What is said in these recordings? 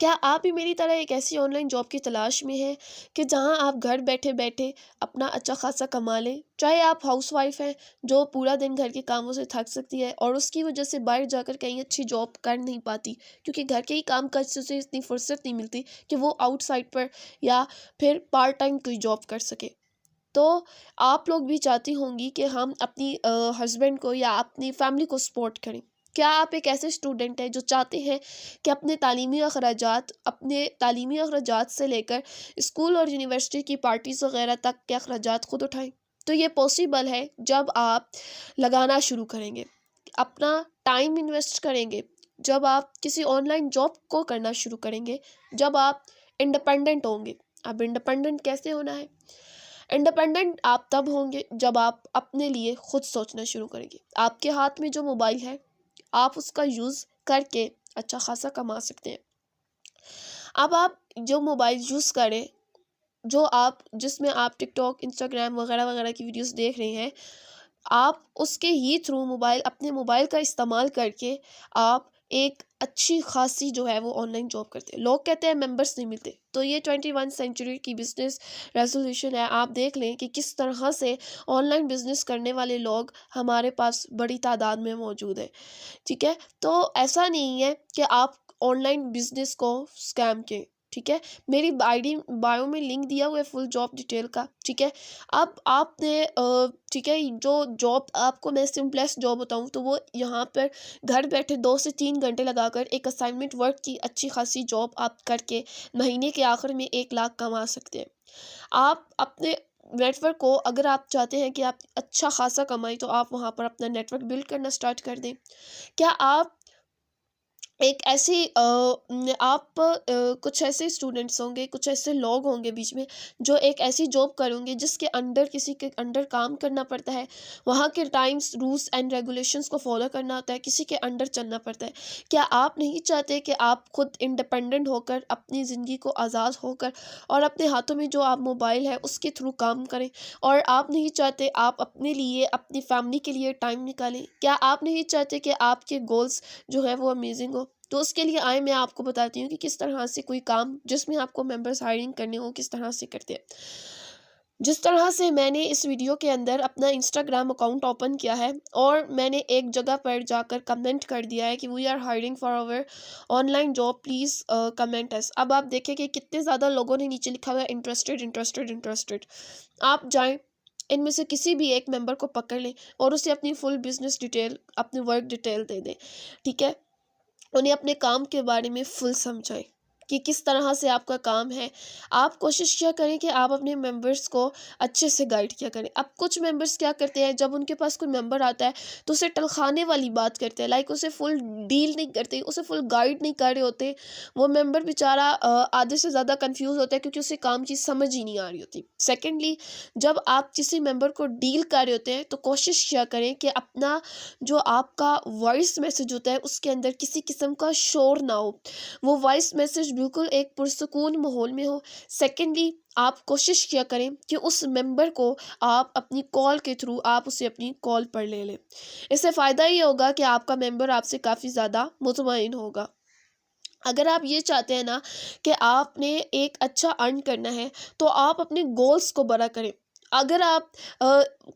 کیا آپ بھی میری طرح ایک ایسی آن لائن جاب کی تلاش میں ہیں کہ جہاں آپ گھر بیٹھے بیٹھے اپنا اچھا خاصا کما لیں؟ چاہے آپ ہاؤس وائف ہیں جو پورا دن گھر کے کاموں سے تھک سکتی ہے اور اس کی وجہ سے باہر جا کر کہیں اچھی جاب کر نہیں پاتی کیونکہ گھر کے ہی کام کاج سے اتنی فرصت نہیں ملتی کہ وہ آؤٹ سائڈ پر یا پھر پارٹ ٹائم کوئی جاب کر سکے. تو آپ لوگ بھی چاہتی ہوں گی کہ ہم اپنی ہسبینڈ کو یا اپنی فیملی کو سپورٹ کریں. کیا آپ ایک ایسے اسٹوڈنٹ ہیں جو چاہتے ہیں کہ اپنے تعلیمی اخراجات سے لے کر اسکول اور یونیورسٹی کی پارٹیز وغیرہ تک کے اخراجات خود اٹھائیں؟ تو یہ پاسبل ہے جب آپ لگانا شروع کریں گے، اپنا ٹائم انویسٹ کریں گے، جب آپ کسی آن لائن جاب کو کرنا شروع کریں گے، جب آپ انڈیپینڈنٹ ہوں گے. اب انڈیپینڈنٹ کیسے ہونا ہے؟ انڈیپینڈنٹ آپ تب ہوں گے جب آپ اپنے لیے خود سوچنا شروع کریں گے. آپ کے ہاتھ میں جو موبائل ہے آپ اس کا یوز کر کے اچھا خاصا کما سکتے ہیں. اب آپ جو موبائل یوز کریں، جس میں آپ ٹک ٹاک، انسٹاگرام وغیرہ وغیرہ کی ویڈیوز دیکھ رہے ہیں، آپ اس کے ہی تھرو اپنے موبائل کا استعمال کر کے آپ ایک اچھی خاصی جو ہے وہ آن لائن جاب کرتے ہیں. لوگ کہتے ہیں ممبرس نہیں ملتے، تو یہ 21 سینچری کی بزنس ریزولوشن ہے. آپ دیکھ لیں کہ کس طرح سے آن لائن بزنس کرنے والے لوگ ہمارے پاس بڑی تعداد میں موجود ہیں. ٹھیک ہے، تو ایسا نہیں ہے کہ آپ آن لائن بزنس کو اسکیم کے. ٹھیک ہے، میری بایو میں لنک دیا ہوا ہے فل جاب ڈیٹیل کا. ٹھیک ہے، اب آپ نے ٹھیک ہے، جو جاب آپ کو میں سمپلیسٹ جاب بتاؤں تو وہ یہاں پر گھر بیٹھے 2 سے 3 گھنٹے لگا کر ایک اسائنمنٹ ورک کی اچھی خاصی جاب آپ کر کے مہینے کے آخر میں 1 لاکھ کما سکتے ہیں. آپ اپنے نیٹ ورک کو، اگر آپ چاہتے ہیں کہ آپ اچھا خاصا کمائیں تو آپ وہاں پر اپنا نیٹ ورک بلڈ کرنا سٹارٹ کر دیں. کیا آپ ایک ایسی آپ کچھ ایسے اسٹوڈنٹس ہوں گے، کچھ ایسے لوگ ہوں گے بیچ میں جو ایک ایسی جاب کریں گے جس کے انڈر کسی کے انڈر کام کرنا پڑتا ہے، وہاں کے ٹائمز، رولس اینڈ ریگولیشنز کو فالو کرنا ہوتا ہے، کسی کے انڈر چلنا پڑتا ہے. کیا آپ نہیں چاہتے کہ آپ خود انڈیپینڈنٹ ہو کر اپنی زندگی کو آزاد ہو کر اور اپنے ہاتھوں میں جو آپ موبائل ہے اس کے تھرو کام کریں؟ اور آپ نہیں چاہتے آپ اپنے لیے، اپنی فیملی کے لیے ٹائم نکالیں؟ کیا آپ نہیں چاہتے کہ آپ کے گولز جو ہے وہ امیزنگ ہو؟ تو اس کے لیے میں آپ کو بتاتی ہوں کہ کس طرح سے کوئی کام جس میں آپ کو ممبرس ہائرنگ کرنے ہو کس طرح سے کرتے ہیں. جس طرح سے میں نے اس ویڈیو کے اندر اپنا انسٹاگرام اکاؤنٹ اوپن کیا ہے اور میں نے ایک جگہ پر جا کر کمنٹ کر دیا ہے کہ we are hiring for our online job, please comment us. اب آپ دیکھیں کہ کتنے زیادہ لوگوں نے نیچے لکھا ہوا ہے انٹرسٹڈ انٹرسٹڈ انٹرسٹڈ. آپ جائیں، ان میں سے کسی بھی ایک ممبر کو پکڑ لیں اور اسے اپنی فل بزنس ڈیٹیل، اپنی ورک ڈیٹیل دے دیں. ٹھیک ہے، انہیں اپنے کام کے بارے میں فل سمجھائیں کہ کس طرح سے آپ کا کام ہے. آپ کوشش کیا کریں کہ آپ اپنے ممبرس کو اچھے سے گائیڈ کیا کریں. اب کچھ ممبرس کیا کرتے ہیں، جب ان کے پاس کوئی ممبر آتا ہے تو اسے ٹلخانے والی بات کرتے ہیں، لائک اسے فل ڈیل نہیں کرتے، اسے فل گائیڈ نہیں کر رہے ہوتے. وہ ممبر بیچارہ آدھے سے زیادہ کنفیوز ہوتا ہے کیونکہ اسے کام کی سمجھ ہی نہیں آ رہی ہوتی. سیکنڈلی، جب آپ کسی ممبر کو ڈیل کر رہے ہوتے ہیں تو کوشش کیا کریں کہ اپنا جو آپ کا وائس میسج ہوتا ہے اس کے اندر کسی قسم کا شور نہ ہو، وہ وائس میسج بالکل ایک پرسکون ماحول میں ہو. سیکنڈلی، آپ کوشش کیا کریں کہ اس ممبر کو آپ اپنی کال کے تھرو آپ اسے اپنی کال پر لے لیں. اس سے فائدہ یہ ہوگا کہ آپ کا ممبر آپ سے کافی زیادہ مطمئن ہوگا. اگر آپ یہ چاہتے ہیں نا کہ آپ نے ایک اچھا ارن کرنا ہے تو آپ اپنے گولز کو بڑا کریں. اگر آپ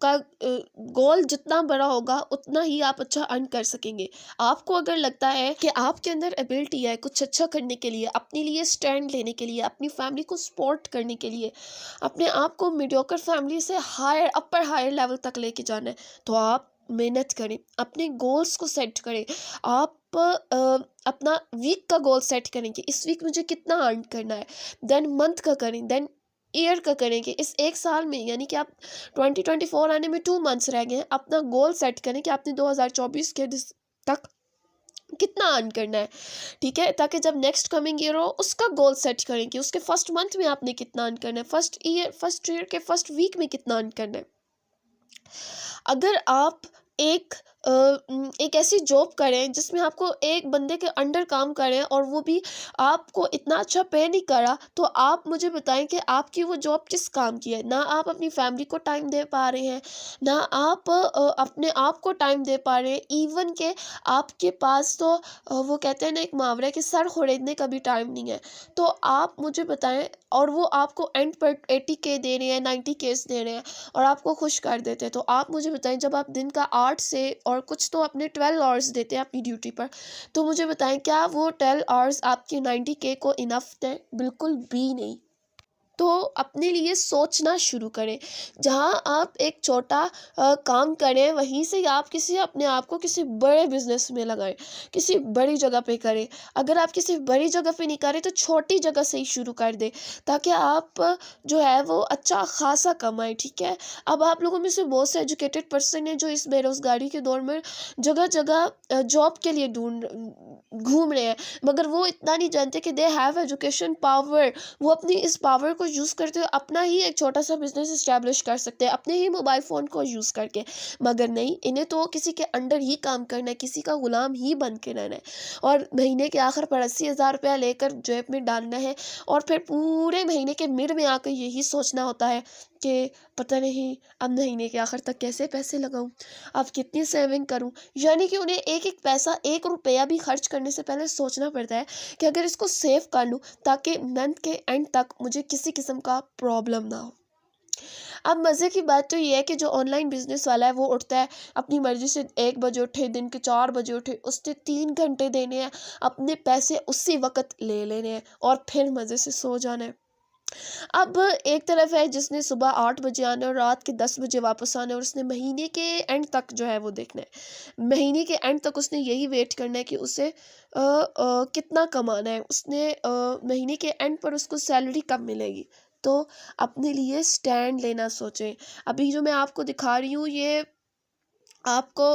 کا گول جتنا بڑا ہوگا اتنا ہی آپ اچھا ارن کر سکیں گے. آپ کو اگر لگتا ہے کہ آپ کے اندر ایبلٹی ہے کچھ اچھا کرنے کے لیے، اپنے لیے سٹینڈ لینے کے لیے، اپنی فیملی کو سپورٹ کرنے کے لیے، اپنے آپ کو میڈیوکر فیملی سے ہائر لیول تک لے کے جانا ہے، تو آپ محنت کریں، اپنے گولز کو سیٹ کریں. آپ اپنا ویک کا گول سیٹ کریں کہ اس ویک مجھے کتنا ارن کرنا ہے، دین منتھ کا کریں، دین ایئر کا کریں کہ اس 1 سال میں، یعنی کہ آپ 2024 آنے میں 2 منتھس رہ گئے ہیں، اپنا گول سیٹ کریں کہ آپ نے 2024 کے تک کتنا ارن کرنا ہے. ٹھیک ہے، تاکہ جب نیکسٹ کمنگ ایئر ہو اس کا گول سیٹ کریں کہ اس کے فرسٹ منتھ میں آپ نے کتنا ارن کرنا ہے، فرسٹ ایئر کے فرسٹ ویک میں کتنا ارن کرنا ہے. اگر آپ ایک ایک ایسی جاب کریں جس میں آپ کو ایک بندے کے انڈر کام کریں اور وہ بھی آپ کو اتنا اچھا پے نہیں کرا، تو آپ مجھے بتائیں کہ آپ کی وہ جاب کس کام کی ہے؟ نہ آپ اپنی فیملی کو ٹائم دے پا رہے ہیں، نہ آپ اپنے آپ کو ٹائم دے پا رہے ہیں، ایون کہ آپ کے پاس تو وہ کہتے ہیں نا ایک محاورہ ہے کہ سر خریدنے کا بھی ٹائم نہیں ہے۔ تو آپ مجھے بتائیں، اور وہ آپ کو اینڈ پر 80K دے رہے ہیں، 90K دے رہے ہیں اور آپ کو خوش کر دیتے ہیں، تو آپ مجھے بتائیں جب آپ دن کا 8 سے اور کچھ تو اپنے 12 آورس دیتے ہیں اپنی ڈیوٹی پر، تو مجھے بتائیں کیا وہ 12 آورس آپ کے 90K کو انف ہے؟ بالکل بھی نہیں۔ تو اپنے لیے سوچنا شروع کریں، جہاں آپ ایک چھوٹا کام کریں وہیں سے آپ اپنے آپ کو کسی بڑے بزنس میں لگائیں، کسی بڑی جگہ پہ کریں۔ اگر آپ کسی بڑی جگہ پہ نہیں کریں تو چھوٹی جگہ سے ہی شروع کر دیں، تاکہ آپ جو ہے وہ اچھا خاصا کمائیں، ٹھیک ہے؟ اب آپ لوگوں میں سے بہت سے ایجوکیٹڈ پرسن ہیں جو اس بے روزگاری کے دور میں جگہ جگہ جاب کے لیے گھوم رہے ہیں، مگر وہ اتنا نہیں جانتے کہ دے ہیو ایجوکیشن پاور۔ وہ اپنی اس پاور کو یوز کرتے ہوئے اپنا ہی ایک چھوٹا سا بزنس اسٹیبلش کر سکتے ہیں اپنے ہی موبائل فون کو یوز کر کے، مگر نہیں، انہیں تو کسی کے انڈر ہی کام کرنا ہے، کسی کا غلام ہی بن کے رہنا ہے، اور مہینے کے آخر پر 80,000 روپیہ لے کر جیب میں ڈالنا ہے، اور پھر پورے مہینے کے مڈ میں آ کر یہی سوچنا ہوتا ہے کہ پتہ نہیں اب مہینے کے آخر تک کیسے پیسے لگاؤں، اب کتنی سیونگ کروں۔ یعنی کہ انہیں ایک ایک پیسہ، 1 روپیہ بھی خرچ کرنے سے پہلے سوچنا پڑتا ہے کہ اگر اس کو سیو کر لوں تاکہ منتھ کے اینڈ تک مجھے کسی قسم کا پرابلم نہ ہو۔ اب مزے کی بات تو یہ ہے کہ جو آن لائن بزنس والا ہے وہ اٹھتا ہے اپنی مرضی سے، 1 بجے اٹھے، دن کے 4 بجے اٹھے، اس نے 3 گھنٹے دینے ہیں، اپنے پیسے اسی وقت لے لینے ہیں اور پھر مزے سے سو جانا ہے۔ اب ایک طرف ہے جس نے صبح 8 بجے آنا ہے اور رات کے 10 بجے واپس آنا ہے، اور اس نے مہینے کے اینڈ تک جو ہے وہ دیکھنا ہے، مہینے کے اینڈ تک اس نے یہی ویٹ کرنا ہے کہ اسے کتنا کمانا ہے، اس نے مہینے کے اینڈ پر اس کو سیلری کب ملے گی۔ تو اپنے لیے سٹینڈ لینا سوچیں۔ ابھی جو میں آپ کو دکھا رہی ہوں یہ آپ کو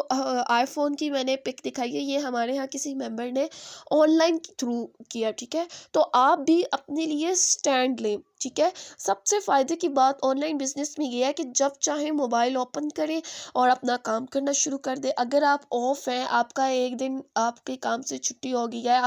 آئی فون کی میں نے پک دکھائی ہے، یہ ہمارے ہاں کسی ممبر نے آن لائن تھرو کیا، ٹھیک ہے؟ تو آپ بھی اپنے لیے سٹینڈ لیں، ٹھیک ہے؟ سب سے فائدے کی بات آن لائن بزنس میں یہ ہے کہ جب چاہیں موبائل اوپن کریں اور اپنا کام کرنا شروع کر دیں۔ اگر آپ آف ہیں، آپ کا ایک دن آپ کے کام سے چھٹی ہو گئی ہے،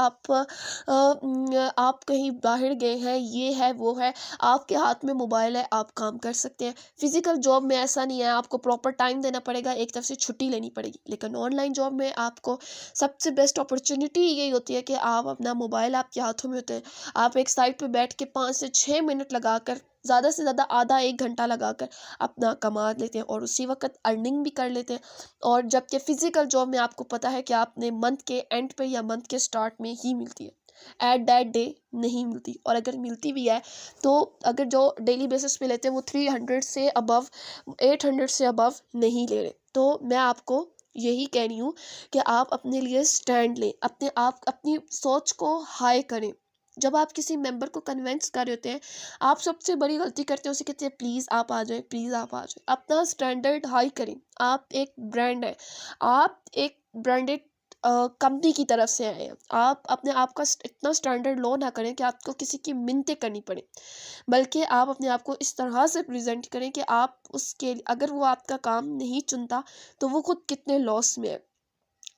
آپ کہیں باہر گئے ہیں، یہ ہے وہ ہے، آپ کے ہاتھ میں موبائل ہے، آپ کام کر سکتے ہیں۔ فزیکل جاب میں ایسا نہیں ہے، آپ کو پراپر ٹائم دینا پڑے گا، ایک طرف سے چھٹی لینی پڑے گی، لیکن آن لائن جاب میں آپ کو سب سے بیسٹ اپرچونٹی یہی ہوتی ہے کہ آپ اپنا موبائل آپ کے ہاتھوں میں ہوتے ہیں، آپ ایک سائٹ پہ بیٹھ کے 5 سے 6 منٹ لگا کر، زیادہ سے زیادہ آدھا 1 گھنٹہ لگا کر اپنا کما لیتے ہیں اور اسی وقت ارننگ بھی کر لیتے ہیں۔ اور جبکہ فزیکل جاب میں آپ کو پتہ ہے کہ آپ نے منتھ کے اینڈ پہ یا منتھ کے سٹارٹ میں ہی ملتی ہے، ایٹ دیٹ ڈے نہیں ملتی، اور اگر ملتی بھی ہے تو اگر جو ڈیلی بیسس پہ لیتے ہیں وہ 300 سے ابو 800 سے ابو نہیں لے رہے۔ تو میں آپ کو یہی کہہ رہی ہوں کہ آپ اپنے لیے سٹینڈ لیں، اپنی سوچ کو ہائی کریں۔ جب آپ کسی ممبر کو کنونس کر رہے ہوتے ہیں، آپ سب سے بڑی غلطی کرتے ہیں، اسے کہتے ہیں پلیز آپ آ جائیں، پلیز آپ آ جائیں۔ اپنا سٹینڈرڈ ہائی کریں، آپ ایک برانڈ ہے، آپ ایک برانڈڈ کمپنی کی طرف سے آئے ہیں، آپ اپنے آپ کا اتنا سٹینڈرڈ لو نہ کریں کہ آپ کو کسی کی منتیں کرنی پڑے، بلکہ آپ اپنے آپ کو اس طرح سے پریزنٹ کریں کہ آپ اس کے اگر وہ آپ کا کام نہیں چنتا تو وہ خود کتنے لاس میں ہے۔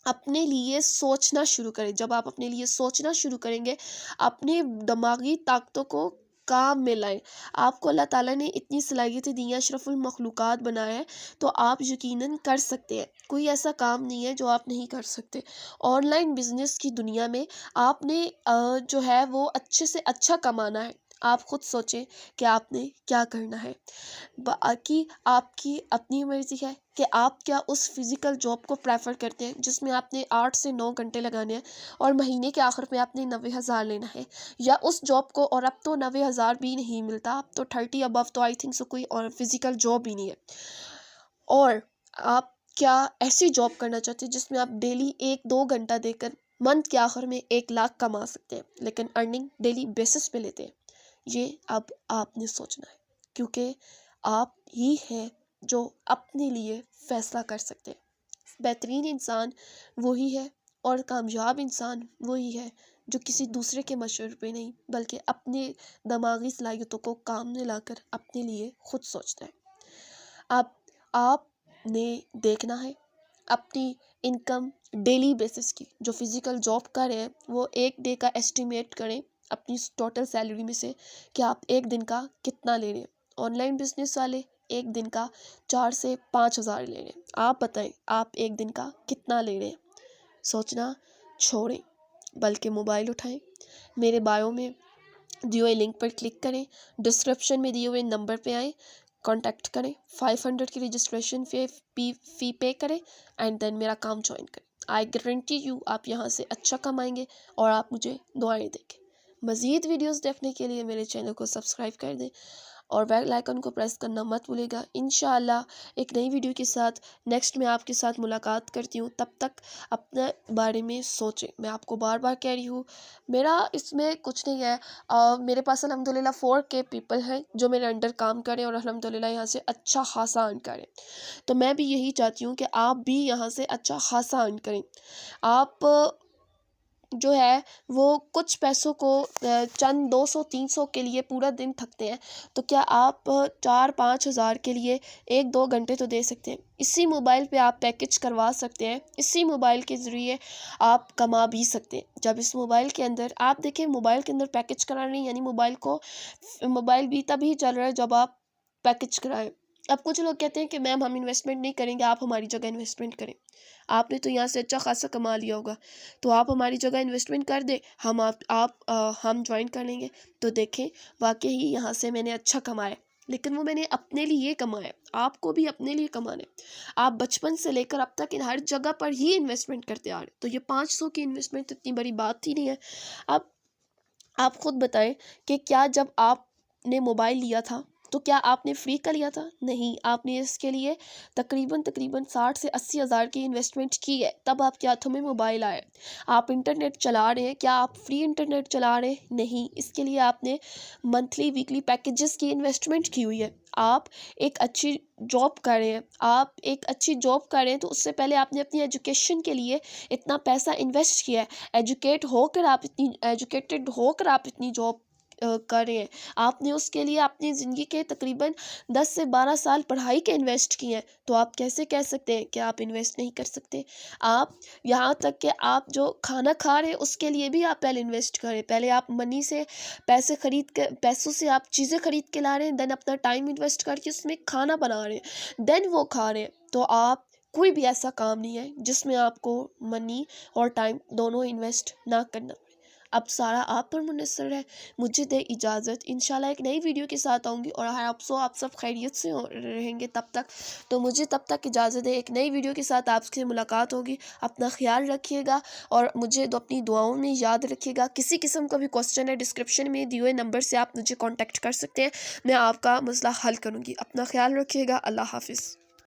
اپنے لیے سوچنا شروع کریں، جب آپ اپنے لیے سوچنا شروع کریں گے، اپنے دماغی طاقتوں کو کام میں لائیں۔ آپ کو اللہ تعالیٰ نے اتنی صلاحیتیں دی ہیں، اشرف المخلوقات بنایا ہے، تو آپ یقیناً کر سکتے ہیں، کوئی ایسا کام نہیں ہے جو آپ نہیں کر سکتے۔ آن لائن بزنس کی دنیا میں آپ نے جو ہے وہ اچھے سے اچھا کمانا ہے، آپ خود سوچیں کہ آپ نے کیا کرنا ہے۔ باقی آپ کی اپنی مرضی ہے کہ آپ کیا اس فزیکل جاب کو پریفر کرتے ہیں جس میں آپ نے 8 سے 9 گھنٹے لگانے ہیں اور مہینے کے آخر میں آپ نے 90,000 لینا ہے، یا اس جاب کو، اور اب تو 90,000 بھی نہیں ملتا، اب تو 30 ابو تو آئی تھنک سو کوئی اور فزیکل جاب ہی نہیں ہے، اور آپ کیا ایسی جاب کرنا چاہتے ہیں جس میں آپ ڈیلی 1-2 گھنٹہ دے کر منتھ کے آخر میں 1 لاکھ کما سکتے ہیں، لیکن ارننگ ڈیلی بیسس پہ لیتے ہیں۔ یہ اب آپ نے سوچنا ہے، کیونکہ آپ ہی ہیں جو اپنے لیے فیصلہ کر سکتے ہیں۔ بہترین انسان وہی ہے اور کامیاب انسان وہی ہے جو کسی دوسرے کے مشورے پہ نہیں بلکہ اپنے دماغی صلاحیتوں کو کام میں لا کر اپنے لیے خود سوچتا ہے۔ آپ نے دیکھنا ہے، اپنی انکم ڈیلی بیسس کی جو فزیکل جاب کر رہے ہیں وہ ایک ڈے کا ایسٹیمیٹ کریں اپنی ٹوٹل سیلری میں سے کہ آپ ایک دن کا کتنا لے رہے ہیں۔ آن لائن بزنس والے ایک دن کا 4 سے 5 ہزار لے رہے ہیں۔ آپ بتائیں آپ ایک دن کا کتنا لے رہے ہیں؟ سوچنا چھوڑیں بلکہ موبائل اٹھائیں، میرے بایو میں دیے ہوئے لنک پر کلک کریں، ڈسکرپشن میں دیے ہوئے نمبر پہ آئیں، کانٹیکٹ کریں، 500 کی رجسٹریشن فی پے کریں اینڈ دین میرا کام جوائن کریں۔ آئی گارنٹی یو آپ یہاں سے اچھا کمائیں گے اور آپ مجھے دعائیں دیں گے۔ مزید ویڈیوز دیکھنے کے لیے میرے چینل کو سبسکرائب کر دیں اور بیل آئیکن کو پریس کرنا مت بھولے گا۔ انشاءاللہ ایک نئی ویڈیو کے ساتھ نیکسٹ میں آپ کے ساتھ ملاقات کرتی ہوں، تب تک اپنے بارے میں سوچیں۔ میں آپ کو بار بار کہہ رہی ہوں میرا اس میں کچھ نہیں ہے، میرے پاس الحمدللہ 4K پیپل ہیں جو میرے انڈر کام کریں اور الحمدللہ یہاں سے اچھا خاصا ارن کریں، تو میں بھی یہی چاہتی ہوں کہ آپ بھی یہاں سے اچھا خاصا ارن کریں۔ آپ جو ہے وہ کچھ پیسوں کو چند 200-300 کے لیے پورا دن تھکتے ہیں، تو کیا آپ 4-5 ہزار کے لیے 1-2 گھنٹے تو دے سکتے ہیں؟ اسی موبائل پہ آپ پیکج کروا سکتے ہیں، اسی موبائل کے ذریعے آپ کما بھی سکتے ہیں۔ جب اس موبائل کے اندر آپ دیکھیں موبائل کے اندر پیکج کرانا نہیں، یعنی موبائل بھی تبھی چل رہا ہے جب آپ پیکج کرائیں۔ اب کچھ لوگ کہتے ہیں کہ میم ہم انویسٹمنٹ نہیں کریں گے، آپ ہماری جگہ انویسٹمنٹ کریں۔ آپ نے تو یہاں سے اچھا خاصا کما لیا ہوگا، تو آپ ہماری جگہ انویسٹمنٹ کر دیں، ہم جوائن کر لیں گے، تو دیکھیں واقعی یہاں سے میں نے اچھا کمایا، لیکن وہ میں نے اپنے لیے کمایا۔ آپ کو بھی اپنے لیے کمانا ہے۔ آپ بچپن سے لے کر اب تک ہر جگہ پر ہی انویسٹمنٹ کرتے آ رہے، تو یہ 500 کی انویسٹمنٹ اتنی بڑی بات ہی نہیں ہے۔ اب آپ خود بتائیں کہ کیا جب آپ نے موبائل لیا تھا تو کیا آپ نے فری کا لیا تھا؟ نہیں، آپ نے اس کے لیے تقریباً 60 سے 80 ہزار کی انویسٹمنٹ کی ہے، تب آپ کے ہاتھوں میں موبائل آئے۔ آپ انٹرنیٹ چلا رہے ہیں، کیا آپ فری انٹرنیٹ چلا رہے ہیں؟ نہیں، اس کے لیے آپ نے منتھلی ویکلی پیکیجز کی انویسٹمنٹ کی ہوئی ہے۔ آپ ایک اچھی جاب کر رہے ہیں، تو اس سے پہلے آپ نے اپنی ایجوکیشن کے لیے اتنا پیسہ انویسٹ کیا ہے، ایجوکیٹڈ ہو کر آپ اتنی جاب کر رہے ہیں۔ آپ نے اس کے لیے اپنی زندگی کے تقریباً 10 سے 12 سال پڑھائی کے انویسٹ کیے ہیں، تو آپ کیسے کہہ سکتے ہیں کہ آپ انویسٹ نہیں کر سکتے؟ آپ یہاں تک کہ آپ جو کھانا کھا رہے ہیں اس کے لیے بھی آپ پہلے انویسٹ کریں، پہلے آپ منی سے پیسوں سے آپ چیزیں خرید کے لا رہے ہیں، دین اپنا ٹائم انویسٹ کر کے اس میں کھانا بنا رہے ہیں، دین وہ کھا رہے ہیں۔ تو آپ کوئی بھی ایسا کام نہیں ہے جس میں آپ کو منی اور ٹائم دونوں انویسٹ نہ کرنا پڑے۔ اب سارا آپ پر منحصر ہے۔ مجھے دے اجازت، انشاءاللہ ایک نئی ویڈیو کے ساتھ آؤں گی اور آپ سب خیریت سے رہیں گے تو مجھے تب تک اجازت ہے۔ ایک نئی ویڈیو کے ساتھ آپ سے ملاقات ہوگی۔ اپنا خیال رکھیے گا اور مجھے اپنی دعاؤں میں یاد رکھیے گا۔ کسی قسم کا بھی کوسچن ہے ڈسکرپشن میں دیے ہوئے نمبر سے آپ مجھے کانٹیکٹ کر سکتے ہیں، میں آپ کا مسئلہ حل کروں گی۔ اپنا خیال رکھیے گا۔ اللہ حافظ۔